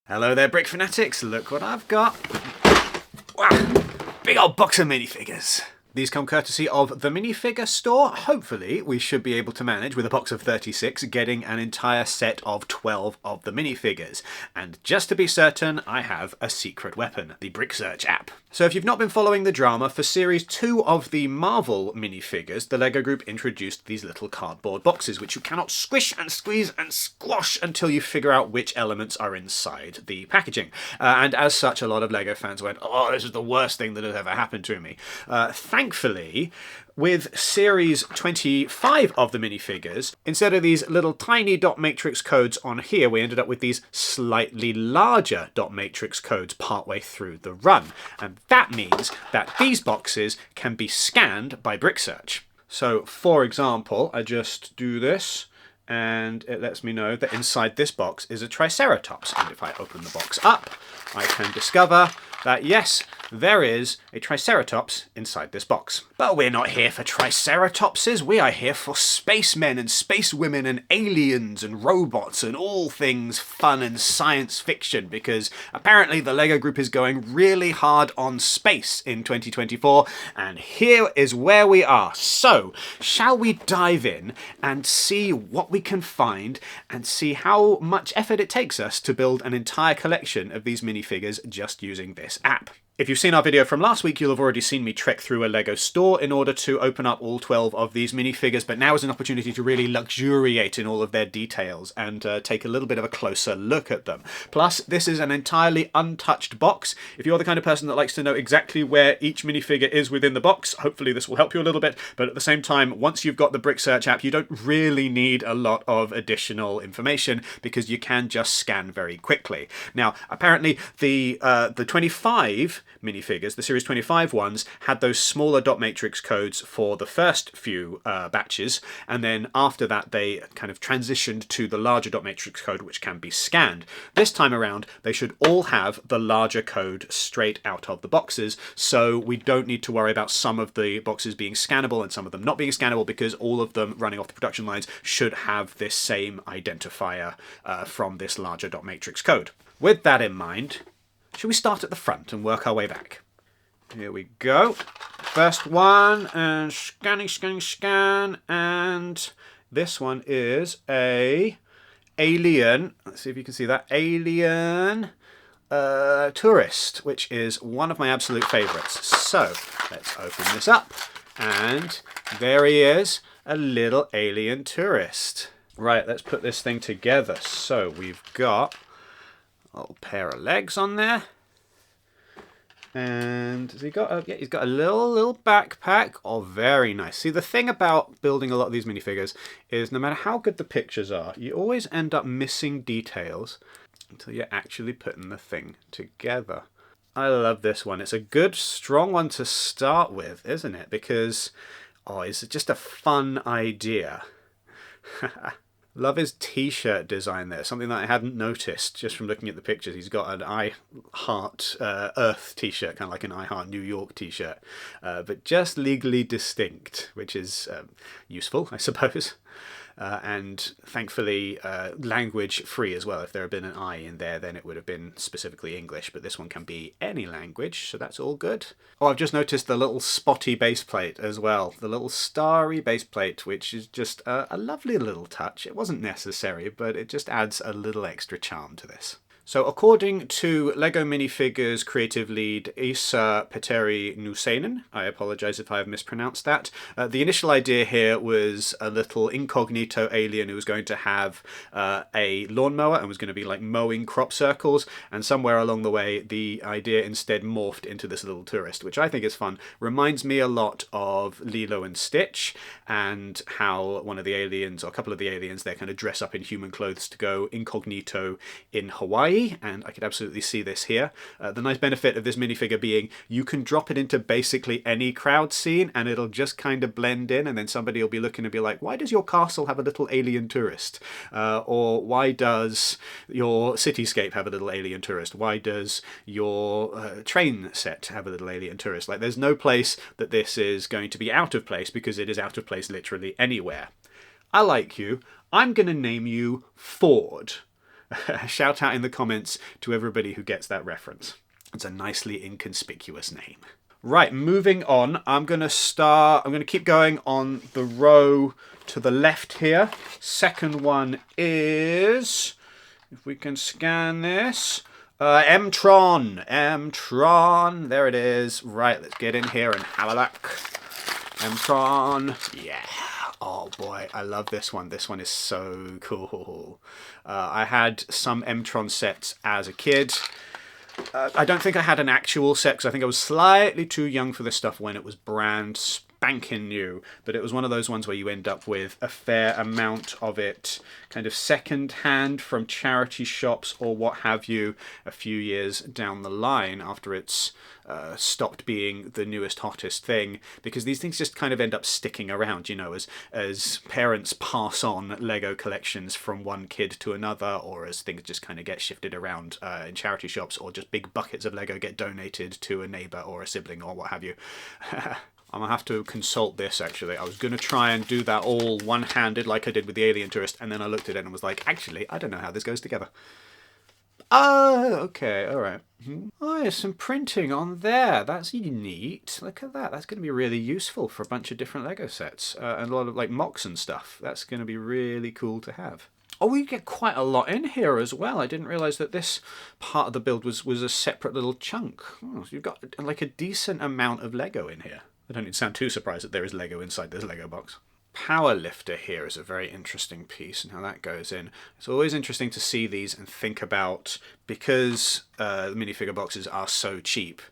Hello there, Brick Fanatics. Look what I've got. Wow, big old box of minifigures. These come courtesy of the minifigure store. Hopefully, we should be able to manage, with a box of 36, getting an entire set of 12 of the minifigures. And just to be certain, I have a secret weapon, the Brick Search app. So if you've not been following the drama, for Series 2 of the Marvel minifigures, the LEGO Group introduced these little cardboard boxes, which you cannot squish and squeeze and squash until you figure out which elements are inside the packaging. And as such, a lot of LEGO fans went, "Oh, this is the worst thing that has ever happened to me." Thankfully, with Series 25 of the minifigures, instead of these little tiny dot matrix codes on here, we ended up with these slightly larger dot matrix codes partway through the run. And that means that these boxes can be scanned by Brick Search. So, for example, I just do this, and it lets me know that inside this box is a Triceratops. And if I open the box up, I can discover that, yes, there is a Triceratops inside this box. But we're not here for Triceratopses, we are here for spacemen and spacewomen and aliens and robots and all things fun and science fiction, because apparently the LEGO Group is going really hard on space in 2024, and here is where we are. So, shall we dive in and see what we can find and see how much effort it takes us to build an entire collection of these minifigures just using this app? If you've seen our video from last week, you'll have already seen me trek through a LEGO store in order to open up all 12 of these minifigures, but now is an opportunity to really luxuriate in all of their details and take a little bit of a closer look at them. Plus, this is an entirely untouched box. If you're the kind of person that likes to know exactly where each minifigure is within the box, hopefully this will help you a little bit, but at the same time, once you've got the Brick Search app, you don't really need a lot of additional information because you can just scan very quickly. Now, apparently the 25 minifigures, the Series 25 ones, had those smaller dot matrix codes for the first few batches, and then after that they kind of transitioned to the larger dot matrix code, which can be scanned. This time around, they should all have the larger code straight out of the boxes, so we don't need to worry about some of the boxes being scannable and some of them not being scannable, because all of them running off the production lines should have this same identifier from this larger dot matrix code. With that in mind, should we start at the front and work our way back? Here we go. First one, and scan, and this one is a alien. Let's see if you can see that. Alien tourist, which is one of my absolute favourites. So, let's open this up, and there he is, a little alien tourist. Right, let's put this thing together. So, we've got a little pair of legs on there, and has he got a, yeah, he's got a little backpack. Oh, very nice. See, the thing about building a lot of these minifigures is no matter how good the pictures are, you always end up missing details until you're actually putting the thing together. I love this one. It's a good, strong one to start with, isn't it? Because, oh, it's just a fun idea. Love his t-shirt design there, something that I hadn't noticed just from looking at the pictures. He's got an I Heart Earth t-shirt, kind of like an I Heart New York t-shirt, but just legally distinct, which is useful, I suppose. And thankfully language free as well. If there had been an I in there, then it would have been specifically English, but this one can be any language, so that's all good. Oh, I've just noticed the little spotty base plate as well, the little starry base plate, which is just a lovely little touch. It wasn't necessary, but it just adds a little extra charm to this. So according to LEGO Minifigures creative lead Esa Petteri Nuuseinen, I apologise if I have mispronounced that, the initial idea here was a little incognito alien who was going to have a lawnmower and was going to be like mowing crop circles, and somewhere along the way the idea instead morphed into this little tourist, which I think is fun. Reminds me a lot of Lilo and Stitch, and how one of the aliens, or a couple of the aliens, they kind of dress up in human clothes to go incognito in Hawaii. And I could absolutely see this here. The nice benefit of this minifigure being you can drop it into basically any crowd scene and it'll just kind of blend in, and then somebody will be looking and be like, why does your castle have a little alien tourist? Or why does your cityscape have a little alien tourist? Why does your train set have a little alien tourist? Like, there's no place that this is going to be out of place, because it is out of place literally anywhere. I like you. I'm going to name you Ford. Shout out in the comments to everybody who gets that reference. It's a nicely inconspicuous name. Right, moving on, I'm going to keep going on the row to the left here. Second one is, if we can scan this, M-Tron. M-Tron, there it is. Right, let's get in here and have a look. M-Tron, yeah. Oh boy, I love this one. This one is so cool. I had some M-Tron sets as a kid. I don't think I had an actual set because I think I was slightly too young for this stuff when it was brand spanking new. But it was one of those ones where you end up with a fair amount of it kind of second hand from charity shops or what have you a few years down the line after it's stopped being the newest, hottest thing, because these things just kind of end up sticking around, you know, as parents pass on Lego collections from one kid to another, or as things just kind of get shifted around in charity shops, or just big buckets of Lego get donated to a neighbour or a sibling or what have you. I'm going to have to consult this, actually. I was going to try and do that all one-handed like I did with the Alien Tourist, and then I looked at it and was like, actually, I don't know how this goes together. Oh, okay, all right. Oh, there's some printing on there. That's neat. Look at that. That's going to be really useful for a bunch of different Lego sets and a lot of like mocks and stuff. That's going to be really cool to have. Oh, we get quite a lot in here as well. I didn't realise that this part of the build was a separate little chunk. Oh, so you've got like a decent amount of Lego in here. I don't need to sound too surprised that there is Lego inside this Lego box. Power lifter here is a very interesting piece and how that goes in. It's always interesting to see these and think about, because the minifigure boxes are so cheap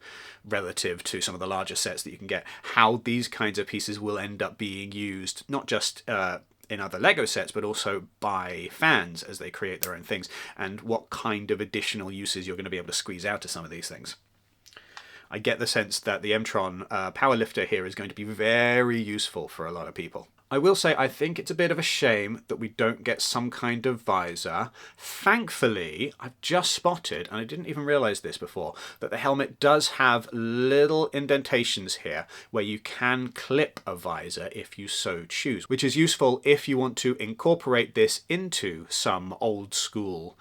relative to some of the larger sets that you can get, how these kinds of pieces will end up being used, not just in other Lego sets, but also by fans as they create their own things, and what kind of additional uses you're going to be able to squeeze out of some of these things. I get the sense that the M-Tron power lifter here is going to be very useful for a lot of people. I will say I think it's a bit of a shame that we don't get some kind of visor. Thankfully, I've just spotted, and I didn't even realise this before, that the helmet does have little indentations here where you can clip a visor if you so choose, which is useful if you want to incorporate this into some old school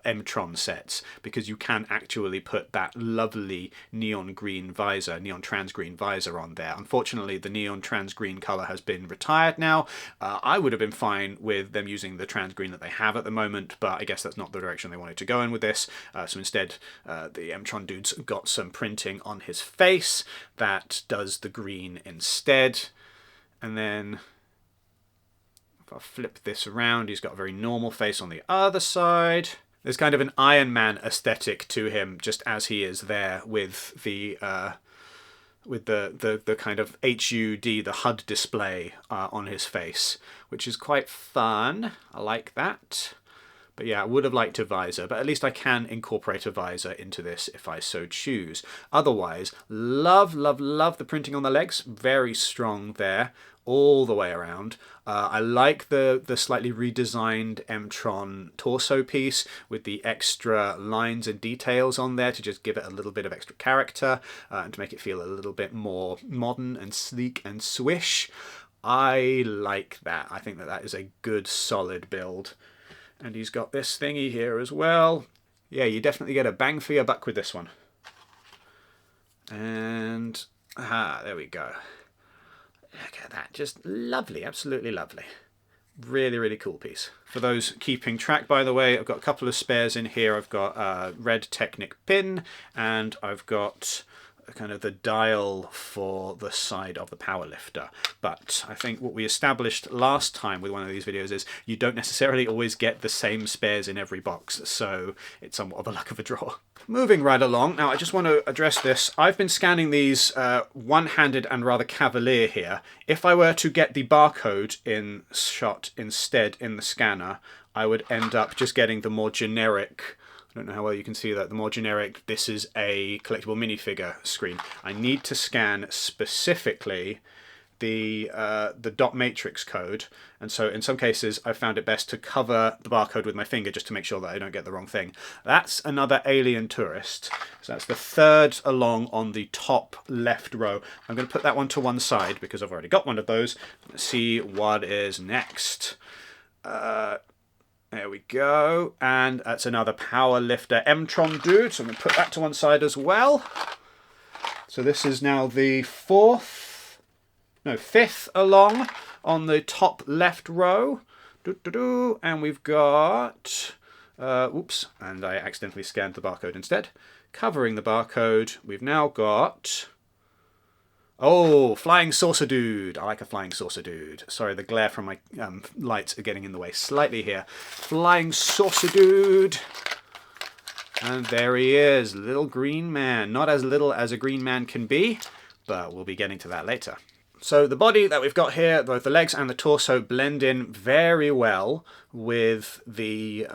M-Tron sets, because you can actually put that lovely neon green visor, neon trans green visor on there. Unfortunately, the neon trans green colour has been retired now. I would have been fine with them using the trans green that they have at the moment, but I guess that's not the direction they wanted to go in with this. So instead, the M-Tron dude's got some printing on his face that does the green instead. And then if I flip this around, he's got a very normal face on the other side. There's kind of an Iron Man aesthetic to him, just as he is there with the kind of HUD, the HUD display on his face, which is quite fun. I like that. But yeah, I would have liked a visor, but at least I can incorporate a visor into this if I so choose. Otherwise, love the printing on the legs. Very strong there, all the way around. I like the slightly redesigned M-Tron torso piece with the extra lines and details on there to just give it a little bit of extra character and to make it feel a little bit more modern and sleek and swish. I like that. I think that is a good, solid build. And he's got this thingy here as well. Yeah, you definitely get a bang for your buck with this one. And, there we go. Look at that, just lovely, absolutely lovely. Really cool piece. For those keeping track, by the way, I've got a couple of spares in here. I've got a red Technic pin, and I've got kind of the dial for the side of the power lifter. But I think what we established last time with one of these videos is you don't necessarily always get the same spares in every box, so it's somewhat of a luck of a draw. Moving right along, now I just want to address this. I've been scanning these one-handed and rather cavalier here. If I were to get the barcode in shot instead in the scanner, I would end up just getting the more generic, I don't know how well you can see that, the more generic, this is a collectible minifigure screen. I need to scan specifically the dot matrix code, and so in some cases I found it best to cover the barcode with my finger just to make sure that I don't get the wrong thing. That's another Alien Tourist, so that's the third along on the top left row. I'm going to put that one to one side because I've already got one of those. Let's see what is next. There we go. And that's another power lifter M-Tron dude. So I'm going to put that to one side as well. So this is now the fifth along on the top left row. And we've got, oops, and I accidentally scanned the barcode instead. Covering the barcode, we've now got, oh, flying saucer dude. I like a flying saucer dude. Sorry, the glare from my lights are getting in the way slightly here. Flying saucer dude. And there he is, little green man. Not as little as a green man can be, but we'll be getting to that later. So the body that we've got here, both the legs and the torso, blend in very well with the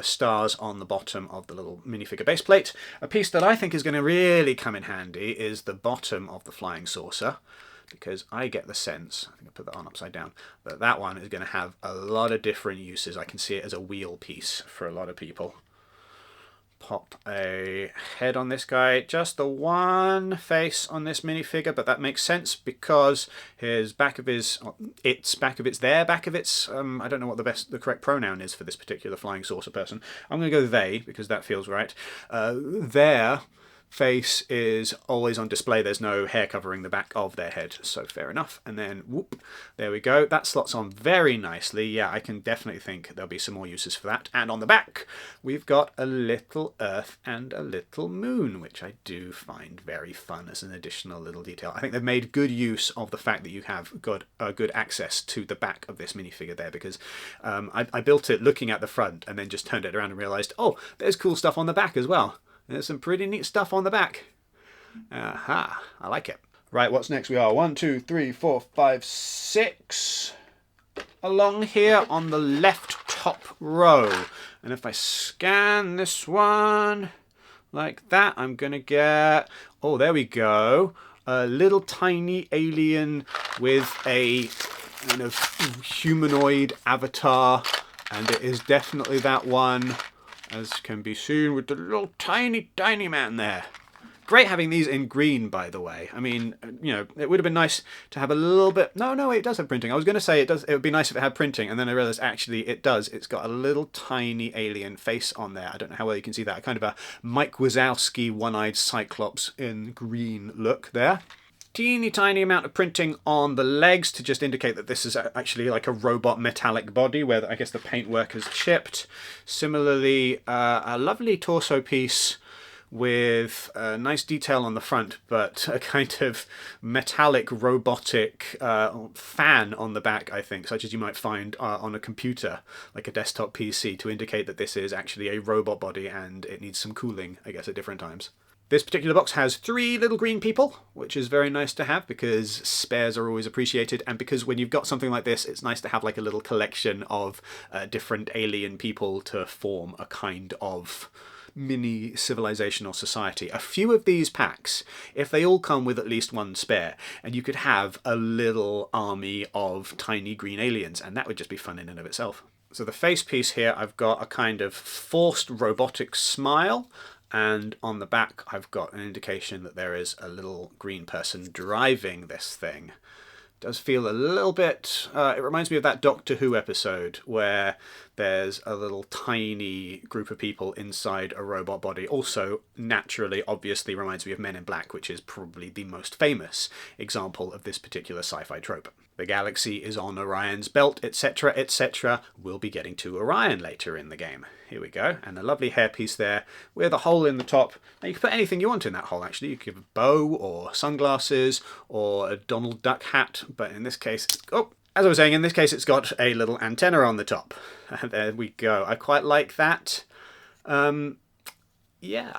stars on the bottom of the little minifigure base plate. A piece that I think is going to really come in handy is the bottom of the flying saucer, because I get the sense, I think I put that on upside down, that that one is going to have a lot of different uses. I can see it as a wheel piece for a lot of people. Pop a head on this guy, just the one face on this minifigure, but that makes sense because his back of his, their back of its, I don't know what the correct pronoun is for this particular flying saucer person. I'm going to go they, because that feels right. Their face is always on display. There's no hair covering the back of their head, so fair enough. And then, whoop, there we go. That slots on very nicely. Yeah, I can definitely think there'll be some more uses for that. And on the back, we've got a little earth and a little moon, which I do find very fun as an additional little detail. I think they've made good use of the fact that you have got good access to the back of this minifigure there, because I built it looking at the front and then just turned it around and realized, oh, there's cool stuff on the back as well. There's some pretty neat stuff on the back. Aha, I like it. Right, what's next? We are 1, 2, 3, 4, 5, 6 along here on the left top row. And if I scan this one like that, I'm going to get, oh, there we go, a little tiny alien with a kind of humanoid avatar. And it is definitely that one, as can be seen with the little tiny man there. Great having these in green, by the way. I mean, you know, it would have been nice to have a little bit... No, it does have printing. I was going to say it would be nice if it had printing, and then I realised actually it does. It's got a little tiny alien face on there. I don't know how well you can see that. Kind of a Mike Wazowski one-eyed Cyclops in green look there. Teeny tiny amount of printing on the legs to just indicate that this is actually like a robot metallic body where I guess the paintwork has chipped. Similarly, a lovely torso piece with a nice detail on the front, but a kind of metallic robotic fan on the back, I think, such as you might find on a computer, like a desktop PC, to indicate that this is actually a robot body and it needs some cooling, I guess, at different times. This particular box has 3 little green people, which is very nice to have because spares are always appreciated, and because when you've got something like this, it's nice to have like a little collection of different alien people to form a kind of mini civilization or society. A few of these packs, if they all come with at least 1 spare, and you could have a little army of tiny green aliens, and that would just be fun in and of itself. So the face piece here, I've got a kind of forced robotic smile, and on the back I've got an indication that there is a little green person driving this thing. It does feel a little bit, it reminds me of that Doctor Who episode where there's a little tiny group of people inside a robot body. Also, naturally, obviously reminds me of Men in Black, which is probably the most famous example of this particular sci-fi trope. The galaxy is on Orion's belt, etc., etc. We'll be getting to Orion later in the game. Here we go, and a lovely hairpiece there with a hole in the top. Now you can put anything you want in that hole, actually. You could have a bow or sunglasses or a Donald Duck hat, but in this case, oh, as I was saying, in this case it's got a little antenna on the top. And there we go. I quite like that. Yeah.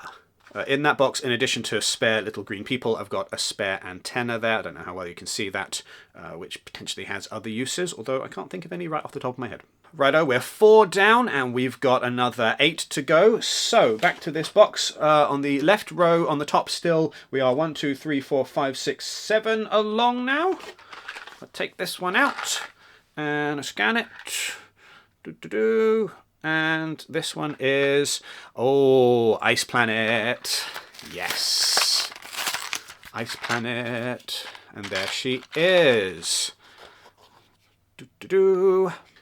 In that box, in addition to spare little green people, I've got a spare antenna there. I don't know how well you can see that, which potentially has other uses, although I can't think of any right off the top of my head. Righto, we're 4 down and we've got another 8 to go. So back to this box. On the left row, on the top still, we are 1, 2, 3, 4, 5, 6, 7 along now. I'll take this one out and scan it. And this one is, oh, Ice Planet. Yes. Ice Planet. And there she is.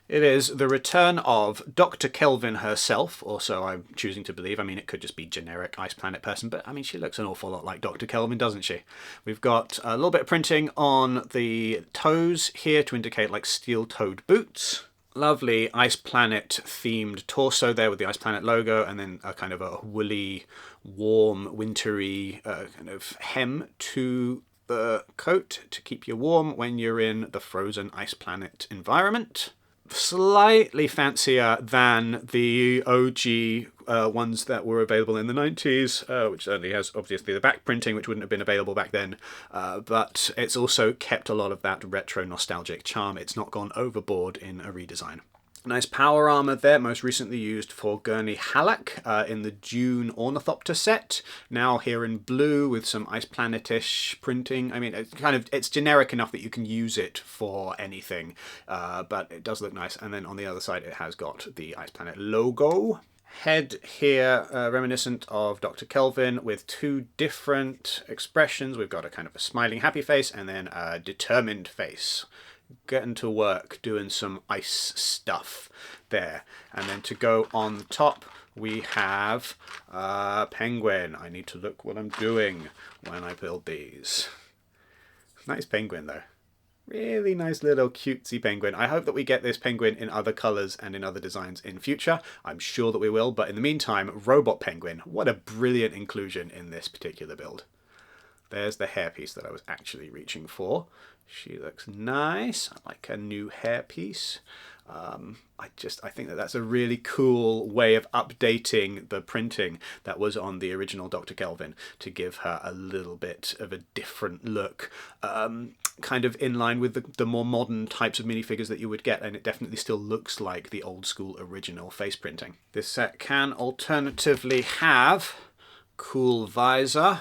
It is the return of Dr. Kelvin herself, or so I'm choosing to believe. I mean, it could just be generic Ice Planet person, but I mean, she looks an awful lot like Dr. Kelvin, doesn't she? We've got a little bit of printing on the toes here to indicate like steel-toed boots. Lovely Ice Planet themed torso there with the Ice Planet logo, and then a kind of a woolly, warm, wintry kind of hem to the coat to keep you warm when you're in the frozen Ice Planet environment. Slightly fancier than the OG ones that were available in the 90s, which only has obviously the back printing, which wouldn't have been available back then, but it's also kept a lot of that retro nostalgic charm. It's not gone overboard in a redesign. Nice power armor there, most recently used for Gurney Halleck in the June Ornithopter set. Now here in blue with some Ice Planet-ish printing. I mean, it's generic enough that you can use it for anything, but it does look nice. And then on the other side, it has got the Ice Planet logo. Head here reminiscent of Dr. Kelvin with two different expressions. We've got a kind of a smiling happy face and then a determined face. Getting to work doing some ice stuff there. And then to go on top we have penguin. I need to look what I'm doing when I build these. Nice penguin though. Really nice little cutesy penguin. I hope that we get this penguin in other colours and in other designs in future. I'm sure that we will, but in the meantime, robot penguin. What a brilliant inclusion in this particular build. There's the hairpiece that I was actually reaching for. She looks nice. I like her new hairpiece. I think that that's a really cool way of updating the printing that was on the original Dr. Kelvin to give her a little bit of a different look, kind of in line with the more modern types of minifigures that you would get, and it definitely still looks like the old school original face printing. This set can alternatively have cool visor.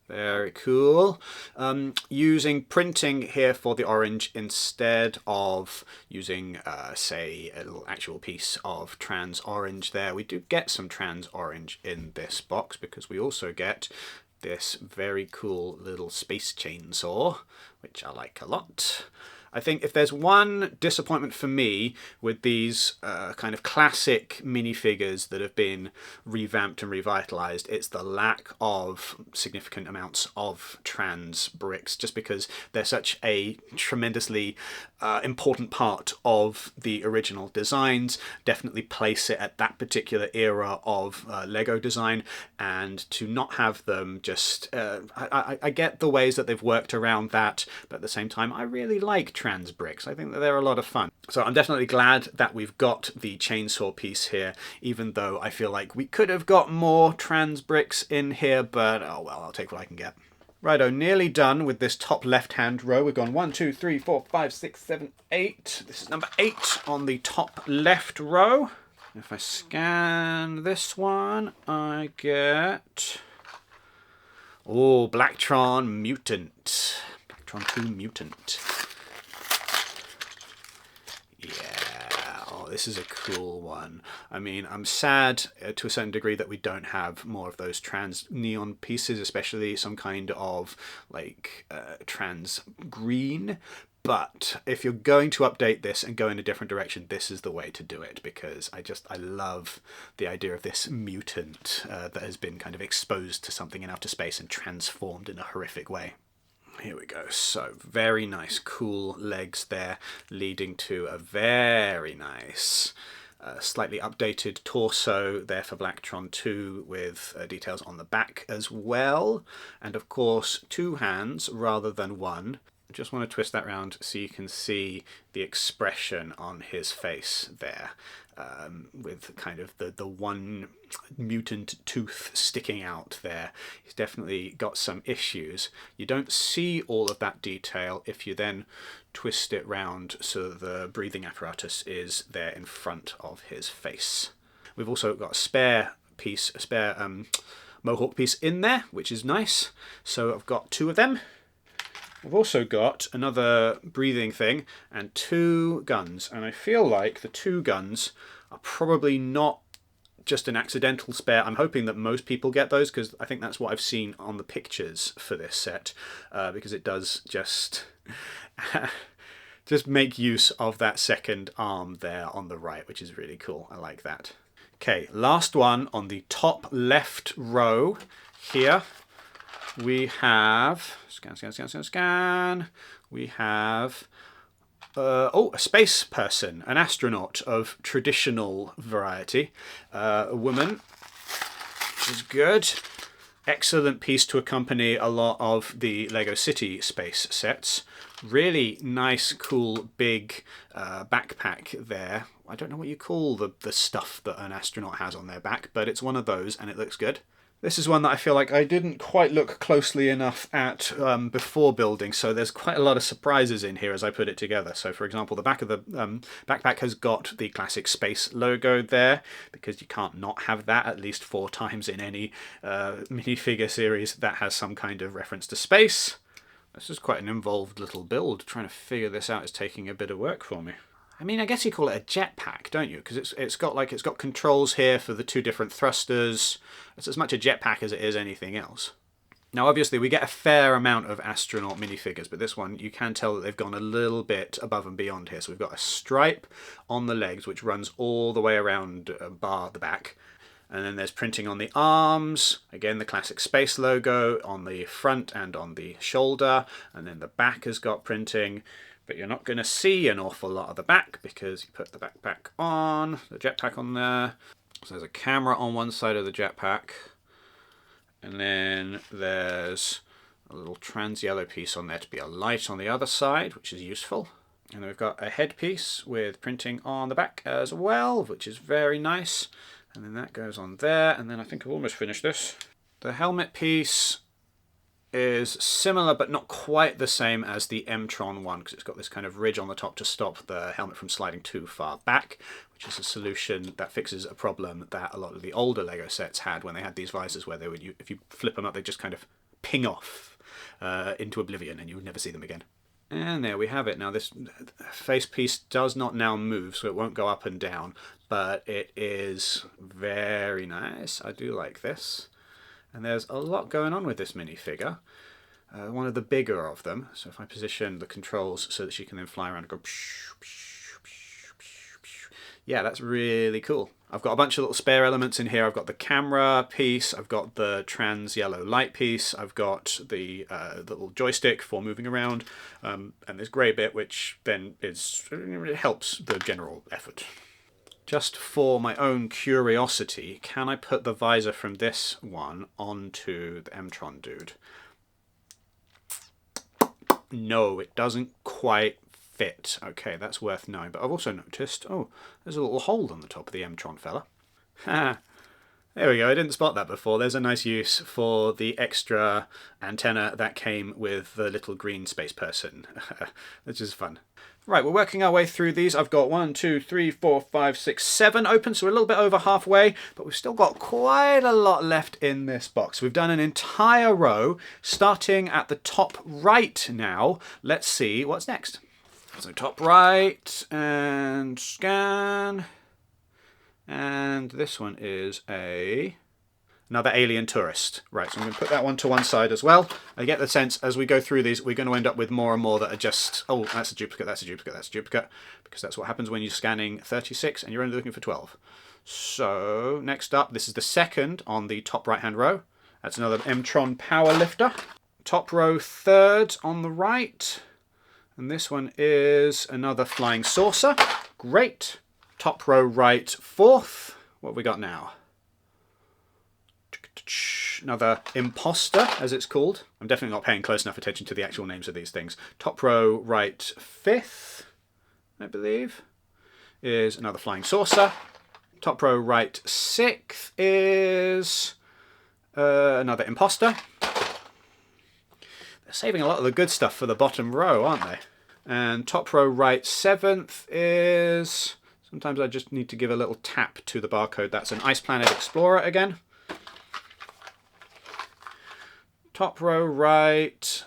Very cool. Using printing here for the orange instead of using, say, a little actual piece of trans orange there. We do get some trans orange in this box because we also get this very cool little space chainsaw, which I like a lot. I think if there's one disappointment for me with these kind of classic minifigures that have been revamped and revitalized, it's the lack of significant amounts of trans bricks, just because they're such a tremendously important part of the original designs. Definitely place it at that particular era of Lego design, and to not have them just... I get the ways that they've worked around that, but at the same time, I really like trans bricks. I think that they're a lot of fun. So I'm definitely glad that we've got the chainsaw piece here, even though I feel like we could have got more trans bricks in here, but oh well, I'll take what I can get. Righto, nearly done with this top left-hand row. We've gone 1, 2, 3, 4, 5, 6, 7, 8. This is number 8 on the top left row. If I scan this one, I get... oh, Blacktron Mutant. Blacktron 2 Mutant. Yeah, oh, this is a cool one. I mean, I'm sad to a certain degree that we don't have more of those trans neon pieces, especially some kind of like trans green. But if you're going to update this and go in a different direction, this is the way to do it, because I love the idea of this mutant that has been kind of exposed to something in outer space and transformed in a horrific way. Here we go. So very nice, cool legs there, leading to a very nice, slightly updated torso there for Blacktron 2 with details on the back as well. And of course, 2 hands rather than 1. I just want to twist that round so you can see the expression on his face there, with kind of the one mutant tooth sticking out there. He's definitely got some issues. You don't see all of that detail if you then twist it round so the breathing apparatus is there in front of his face. We've also got a spare piece, mohawk piece in there, which is nice. So I've got 2 of them. We've also got another breathing thing and 2 guns, and I feel like the 2 guns are probably not just an accidental spare. I'm hoping that most people get those, because I think that's what I've seen on the pictures for this set, because it does just just make use of that second arm there on the right, which is really cool. I like that. Okay, last one on the top left row here. We have, scan. We have, a space person, an astronaut of traditional variety. A woman, which is good. Excellent piece to accompany a lot of the Lego City space sets. Really nice, cool, big backpack there. I don't know what you call the stuff that an astronaut has on their back, but it's one of those and it looks good. This is one that I feel like I didn't quite look closely enough at before building, so there's quite a lot of surprises in here as I put it together. So for example, the back of the backpack has got the classic space logo there, because you can't not have that at least 4 times in any minifigure series that has some kind of reference to space. This is quite an involved little build. Trying to figure this out is taking a bit of work for me. I mean, I guess you call it a jetpack, don't you? Because it's got controls here for the 2 different thrusters. It's as much a jetpack as it is anything else. Now, obviously, we get a fair amount of astronaut minifigures, but this one, you can tell that they've gone a little bit above and beyond here. So we've got a stripe on the legs, which runs all the way around bar the back. And then there's printing on the arms. Again, the classic space logo on the front and on the shoulder. And then the back has got printing. But you're not going to see an awful lot of the back because you put the backpack on, the jetpack on there. So there's a camera on one side of the jetpack. And then there's a little trans yellow piece on there to be a light on the other side, which is useful. And then we've got a headpiece with printing on the back as well, which is very nice. And then that goes on there. And then I think I've almost finished this. The helmet piece is similar but not quite the same as the M-Tron one, because it's got this kind of ridge on the top to stop the helmet from sliding too far back, which is a solution that fixes a problem that a lot of the older Lego sets had when they had these visors where they would, if you flip them up, they just kind of ping off into oblivion and you would never see them again. And there we have it. Now this face piece does not now move, so it won't go up and down, but it is very nice. I do like this. And there's a lot going on with this minifigure. One of the bigger of them. So if I position the controls so that she can then fly around and go... Yeah, that's really cool. I've got a bunch of little spare elements in here. I've got the camera piece. I've got the trans yellow light piece. I've got the little joystick for moving around. And this grey bit, which then helps the general effort. Just for my own curiosity, can I put the visor from this one onto the M-Tron dude? No, it doesn't quite fit. Okay, that's worth knowing. But I've also noticed, oh, there's a little hole on the top of the M-Tron fella. There we go, I didn't spot that before. There's a nice use for the extra antenna that came with the little green space person, which is fun. Right, we're working our way through these. I've got 1, 2, 3, 4, 5, 6, 7 open, so we're a little bit over halfway, but we've still got quite a lot left in this box. We've done an entire row, starting at the top right now. Let's see what's next. So top right, and scan. And this one is another alien tourist. Right, so I'm going to put that one to one side as well. I get the sense as we go through these, we're going to end up with more and more that are just, oh, that's a duplicate, that's a duplicate, that's a duplicate, because that's what happens when you're scanning 36 and you're only looking for 12. So next up, this is the second on the top right-hand row. That's another M-Tron power lifter. Top row third on the right. And this one is another flying saucer. Great. Top row right fourth. What have we got now? Another imposter, as it's called. I'm definitely not paying close enough attention to the actual names of these things. Top row right fifth, I believe, is another flying saucer. Top row right sixth is another imposter. They're saving a lot of the good stuff for the bottom row, aren't they? And top row right seventh is... Sometimes I just need to give a little tap to the barcode. That's an Ice Planet Explorer again. Top row right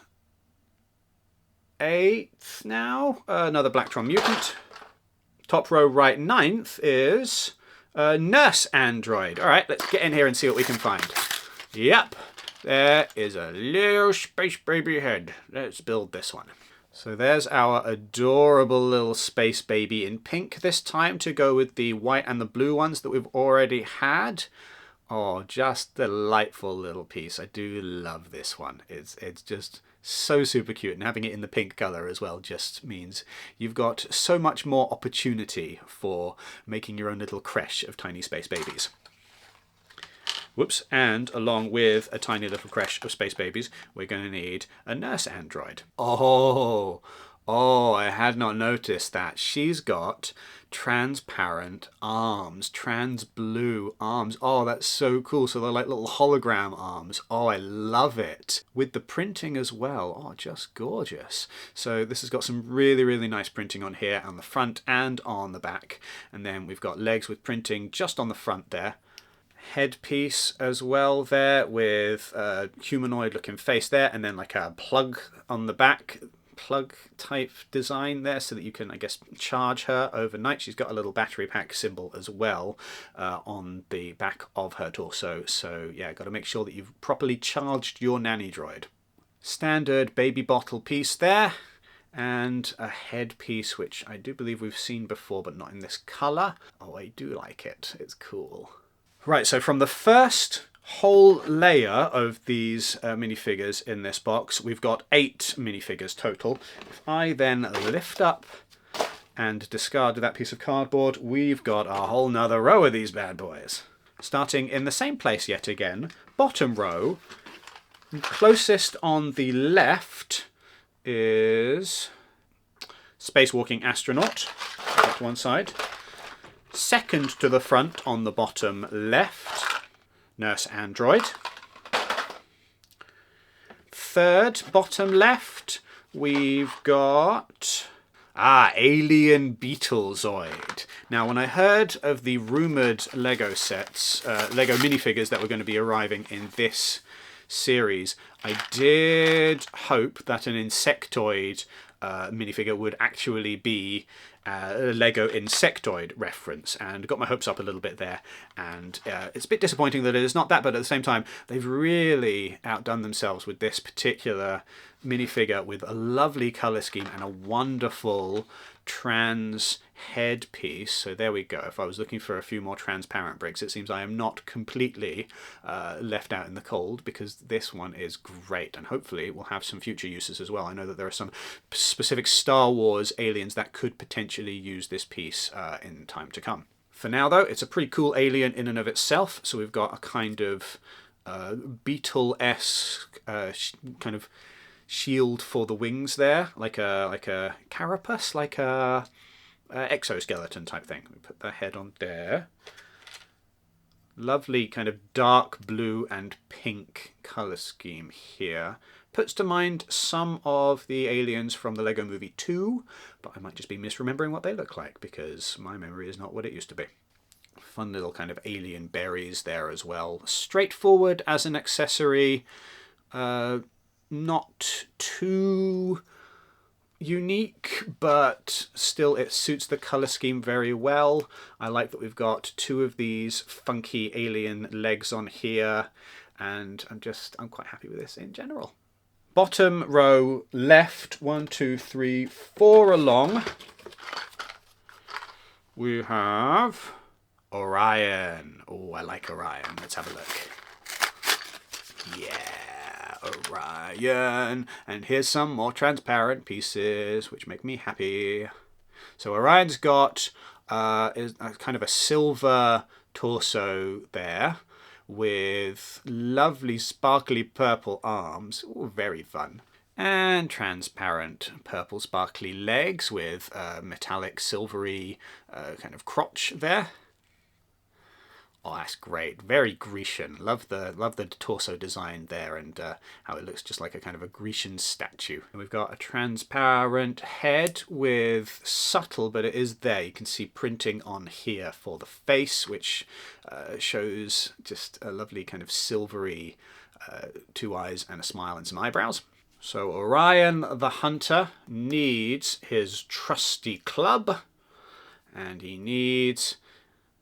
eighth now. Another Blacktron Mutant. Top row right ninth is a Nurse Android. All right, let's get in here and see what we can find. Yep, there is a little space baby head. Let's build this one. So there's our adorable little space baby in pink this time to go with the white and the blue ones that we've already had. Oh, just delightful little piece. I do love this one. It's just so super cute, and having it in the pink color as well just means you've got so much more opportunity for making your own little creche of tiny space babies. Whoops, and along with a tiny little creche of space babies, we're going to need a nurse android. Oh, I had not noticed that. She's got transparent arms, trans blue arms. Oh, that's so cool. So they're like little hologram arms. Oh, I love it. With the printing as well. Oh, just gorgeous. So this has got some really, really nice printing on here on the front and on the back. And then we've got legs with printing just on the front there. Headpiece as well there with a humanoid looking face there, and then like a plug on the back, plug type design there so that you can, I guess, charge her overnight. She's got a little battery pack symbol as well on the back of her torso. So yeah, got to make sure that you've properly charged your nanny droid. Standard baby bottle piece there, and a headpiece which I do believe we've seen before but not in this colour. Oh, I do like it. It's cool. Right, so from the first whole layer of these minifigures in this box, we've got 8 minifigures total. If I then lift up and discard that piece of cardboard, we've got a whole nother row of these bad boys. Starting in the same place yet again, bottom row, closest on the left is spacewalking astronaut, put to one side. Second to the front on the bottom left, nurse android. Third bottom left, we've got alien Beetlezoid. Now, when I heard of the rumoured Lego sets, Lego minifigures that were going to be arriving in this series, I did hope that an insectoid minifigure would actually be a Lego Insectoid reference, and got my hopes up a little bit there, and it's a bit disappointing that it is not that, but at the same time they've really outdone themselves with this particular minifigure with a lovely colour scheme and a wonderful trans headpiece. So there we go. If I was looking for a few more transparent bricks, it seems I am not completely left out in the cold, because this one is great, and hopefully it will have some future uses as well. I know that there are some specific Star Wars aliens that could potentially use this piece in time to come. For now though, it's a pretty cool alien in and of itself. So we've got a kind of beetle-esque kind of shield for the wings there, like a carapace, like a exoskeleton type thing. We put the head on there. Lovely kind of dark blue and pink colour scheme here. Puts to mind some of the aliens from the Lego Movie 2, but I might just be misremembering what they look like, because my memory is not what it used to be. Fun little kind of alien berries there as well. Straightforward as an accessory. Not too unique, but still it suits the colour scheme very well. I like that we've got 2 of these funky alien legs on here, and I'm quite happy with this in general. Bottom row left, 1, 2, 3, 4 along, we have Orion. Oh, I like Orion. Let's have a look. Yeah, Orion. And here's some more transparent pieces, which make me happy. So Orion's got is kind of a silver torso there, with lovely sparkly purple arms. Ooh, very fun. And transparent purple sparkly legs with metallic silvery kind of crotch there. Oh, that's great. Very Grecian. Love the torso design there, and how it looks just like a kind of a Grecian statue. And we've got a transparent head with subtle, but it is there. You can see printing on here for the face, which shows just a lovely kind of silvery 2 eyes and a smile and some eyebrows. So Orion the Hunter needs his trusty club, and he needs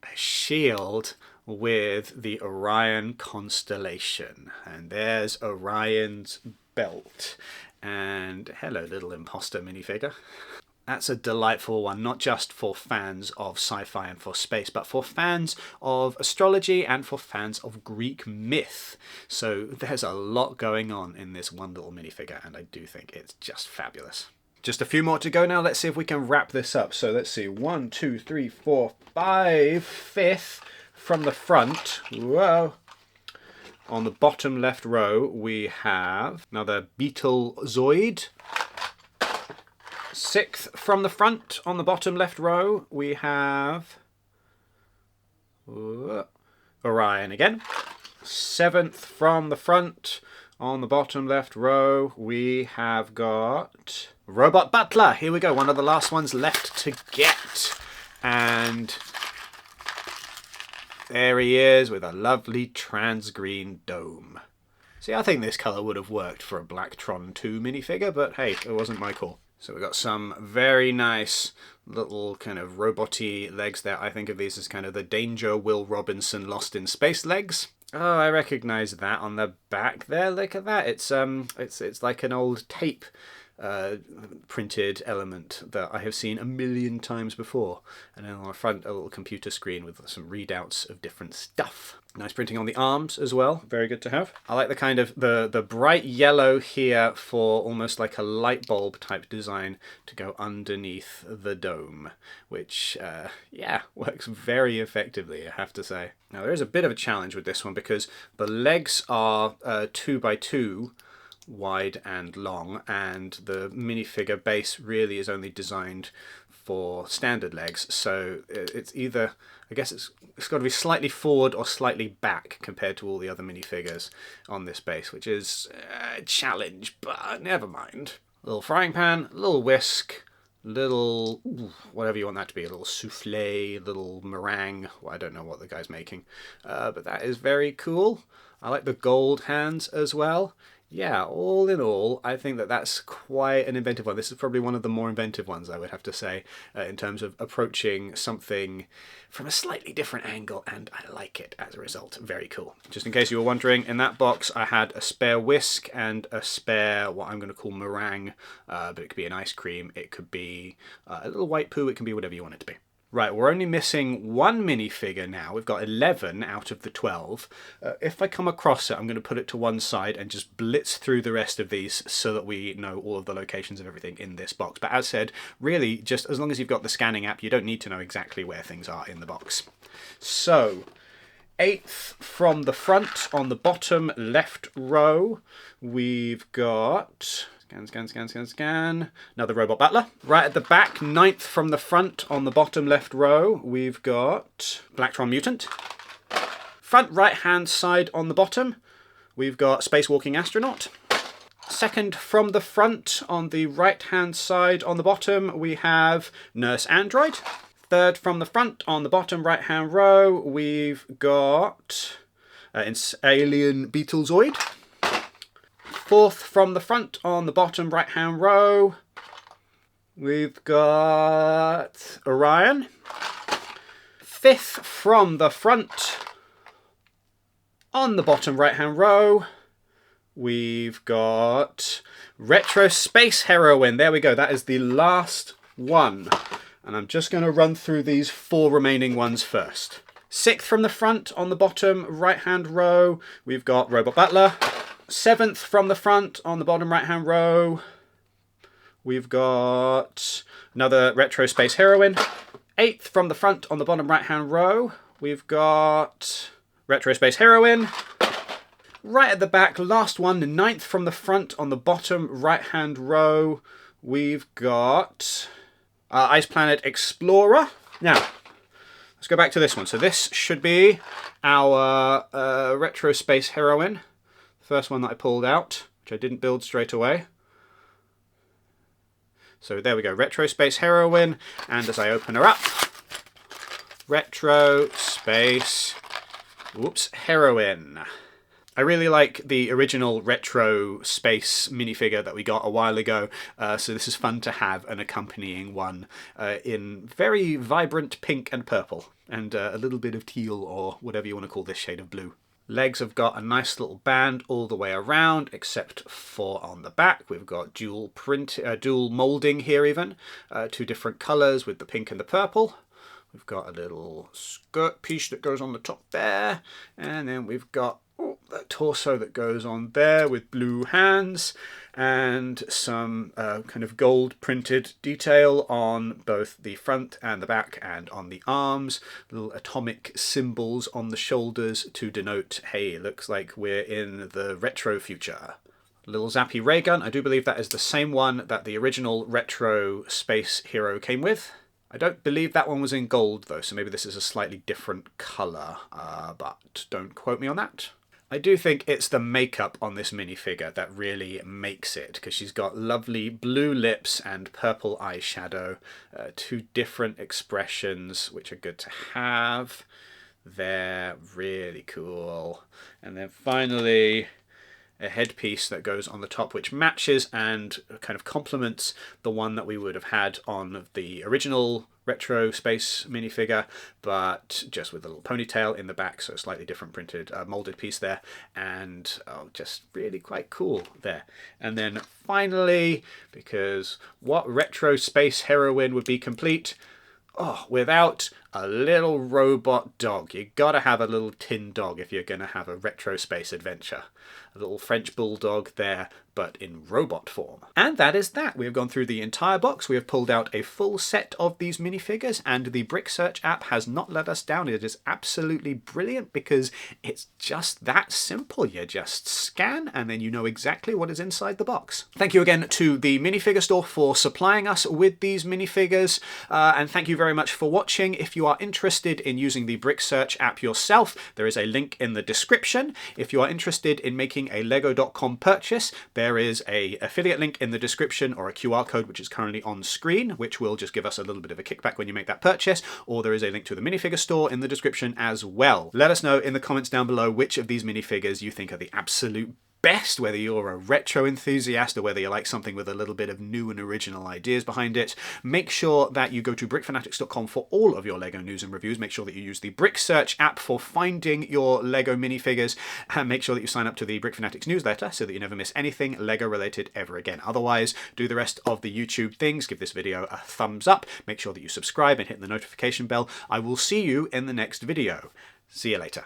a shield with the Orion constellation. And there's Orion's belt. And hello, little imposter minifigure. That's a delightful one, not just for fans of sci-fi and for space, but for fans of astrology and for fans of Greek myth. So there's a lot going on in this one little minifigure, and I do think it's just fabulous. Just a few more to go now. Let's see if we can wrap this up. So let's see, 1, 2, 3, 4, 5, fifth from the front. Whoa. On the bottom left row, we have another Beetlezoid. Sixth from the front, on the bottom left row, we have Orion again. Seventh from the front, on the bottom left row, we have got Robot Butler. Here we go, one of the last ones left to get. And there he is with a lovely trans green dome. See, I think this colour would have worked for a Blacktron 2 minifigure, but hey, it wasn't my call. So we've got some very nice little kind of robot-y legs there. I think of these as kind of the Danger Will Robinson Lost in Space legs. Oh, I recognise that on the back there. Look at that. It's like an old tape printed element that I have seen a million times before. And then on the front, a little computer screen with some readouts of different stuff. Nice printing on the arms as well. Very good to have. I like the kind of the bright yellow here for almost like a light bulb type design to go underneath the dome, which, yeah, works very effectively, I have to say. Now, there is a bit of a challenge with this one because the legs are 2x2 wide and long, and the minifigure base really is only designed for standard legs, so it's either, I guess it's got to be slightly forward or slightly back compared to all the other minifigures on this base, which is a challenge, but never mind. A little frying pan, a little whisk, little, whatever you want that to be, a little souffle, little meringue, well, I don't know what the guy's making, but that is very cool. I like the gold hands as well. Yeah, all in all, I think that that's quite an inventive one. This is probably one of the more inventive ones, I would have to say, in terms of approaching something from a slightly different angle, and I like it as a result. Very cool. Just in case you were wondering, in that box I had a spare whisk and a spare, what I'm going to call meringue, but it could be an ice cream, it could be a little white poo, it can be whatever you want it to be. Right, we're only missing one minifigure now. We've got 11 out of the 12. If I come across it, I'm going to put it to one side and just blitz through the rest of these so that we know all of the locations of everything in this box. But as said, really, just as long as you've got the scanning app, you don't need to know exactly where things are in the box. So, 8th from the front on the bottom left row, we've got... Scan. Another Robot Butler. Right at the back, 9th from the front on the bottom left row, we've got Blacktron Mutant. Front right-hand side on the bottom, we've got Spacewalking Astronaut. 2nd from the front on the right-hand side on the bottom, we have Nurse Android. 3rd from the front on the bottom right-hand row, we've got Alien Beetlezoid. 4th from the front on the bottom right-hand row, we've got Orion. 5th from the front on the bottom right-hand row, we've got Retro Space Heroine. There we go, that is the last one. And I'm just going to run through these 4 remaining ones first. 6th from the front on the bottom right-hand row, we've got Robot Butler. 7th from the front on the bottom right-hand row, we've got another Retro Space Heroine. 8th from the front on the bottom right-hand row, we've got Retro Space Heroine. Right at the back, last one, 9th from the front on the bottom right-hand row, we've got Ice Planet Explorer. Now, let's go back to this one. So this should be our Retro Space Heroine. First one that I pulled out, which I didn't build straight away. So there we go, Retro Space Heroine, and as I open her up, Retro Space, Heroine. I really like the original Retro Space minifigure that we got a while ago, so this is fun to have an accompanying one in very vibrant pink and purple, and a little bit of teal or whatever you want to call this shade of blue. Legs have got a nice little band all the way around, except for on the back. We've got dual molding here even, two different colours with the pink and the purple. We've got a little skirt piece that goes on the top there, and then we've got the torso that goes on there with blue hands, and some kind of gold printed detail on both the front and the back and on the arms. Little atomic symbols on the shoulders to denote, hey, it looks like we're in the retro future. Little zappy ray gun. I do believe that is the same one that the original retro space hero came with. I don't believe that one was in gold though, so maybe this is a slightly different colour, but don't quote me on that. I do think it's the makeup on this minifigure that really makes it, because she's got lovely blue lips and purple eyeshadow, two different expressions which are good to have. They're really cool. And then finally, a headpiece that goes on the top which matches and kind of complements the one that we would have had on the original retro space minifigure, but just with a little ponytail in the back, so a slightly different printed molded piece there, and just really quite cool there. And then finally, because what retro space heroine would be complete without a little robot dog? You gotta have a little tin dog if you're gonna have a retro space adventure. A little French bulldog there, but in robot form. And that is that. We have gone through the entire box. We have pulled out a full set of these minifigures, and the Brick Search app has not let us down. It is absolutely brilliant because it's just that simple. You just scan and then you know exactly what is inside the box. Thank you again to the minifigure store for supplying us with these minifigures, and thank you very much for watching. If you are interested in using the Brick Search app yourself, there is a link in the description. If you are interested in making a lego.com purchase, there is an affiliate link in the description, or a QR code which is currently on screen, which will just give us a little bit of a kickback when you make that purchase, or there is a link to the minifigure store in the description as well. Let us know in the comments down below which of these minifigures you think are the absolute best, whether you're a retro enthusiast or whether you like something with a little bit of new and original ideas behind it. Make sure that you go to brickfanatics.com for all of your LEGO news and reviews. Make sure that you use the Brick Search app for finding your LEGO minifigures, and make sure that you sign up to the Brick Fanatics newsletter so that you never miss anything LEGO related ever again. Otherwise, do the rest of the YouTube things. Give this video a thumbs up. Make sure that you subscribe and hit the notification bell. I will see you in the next video. See you later.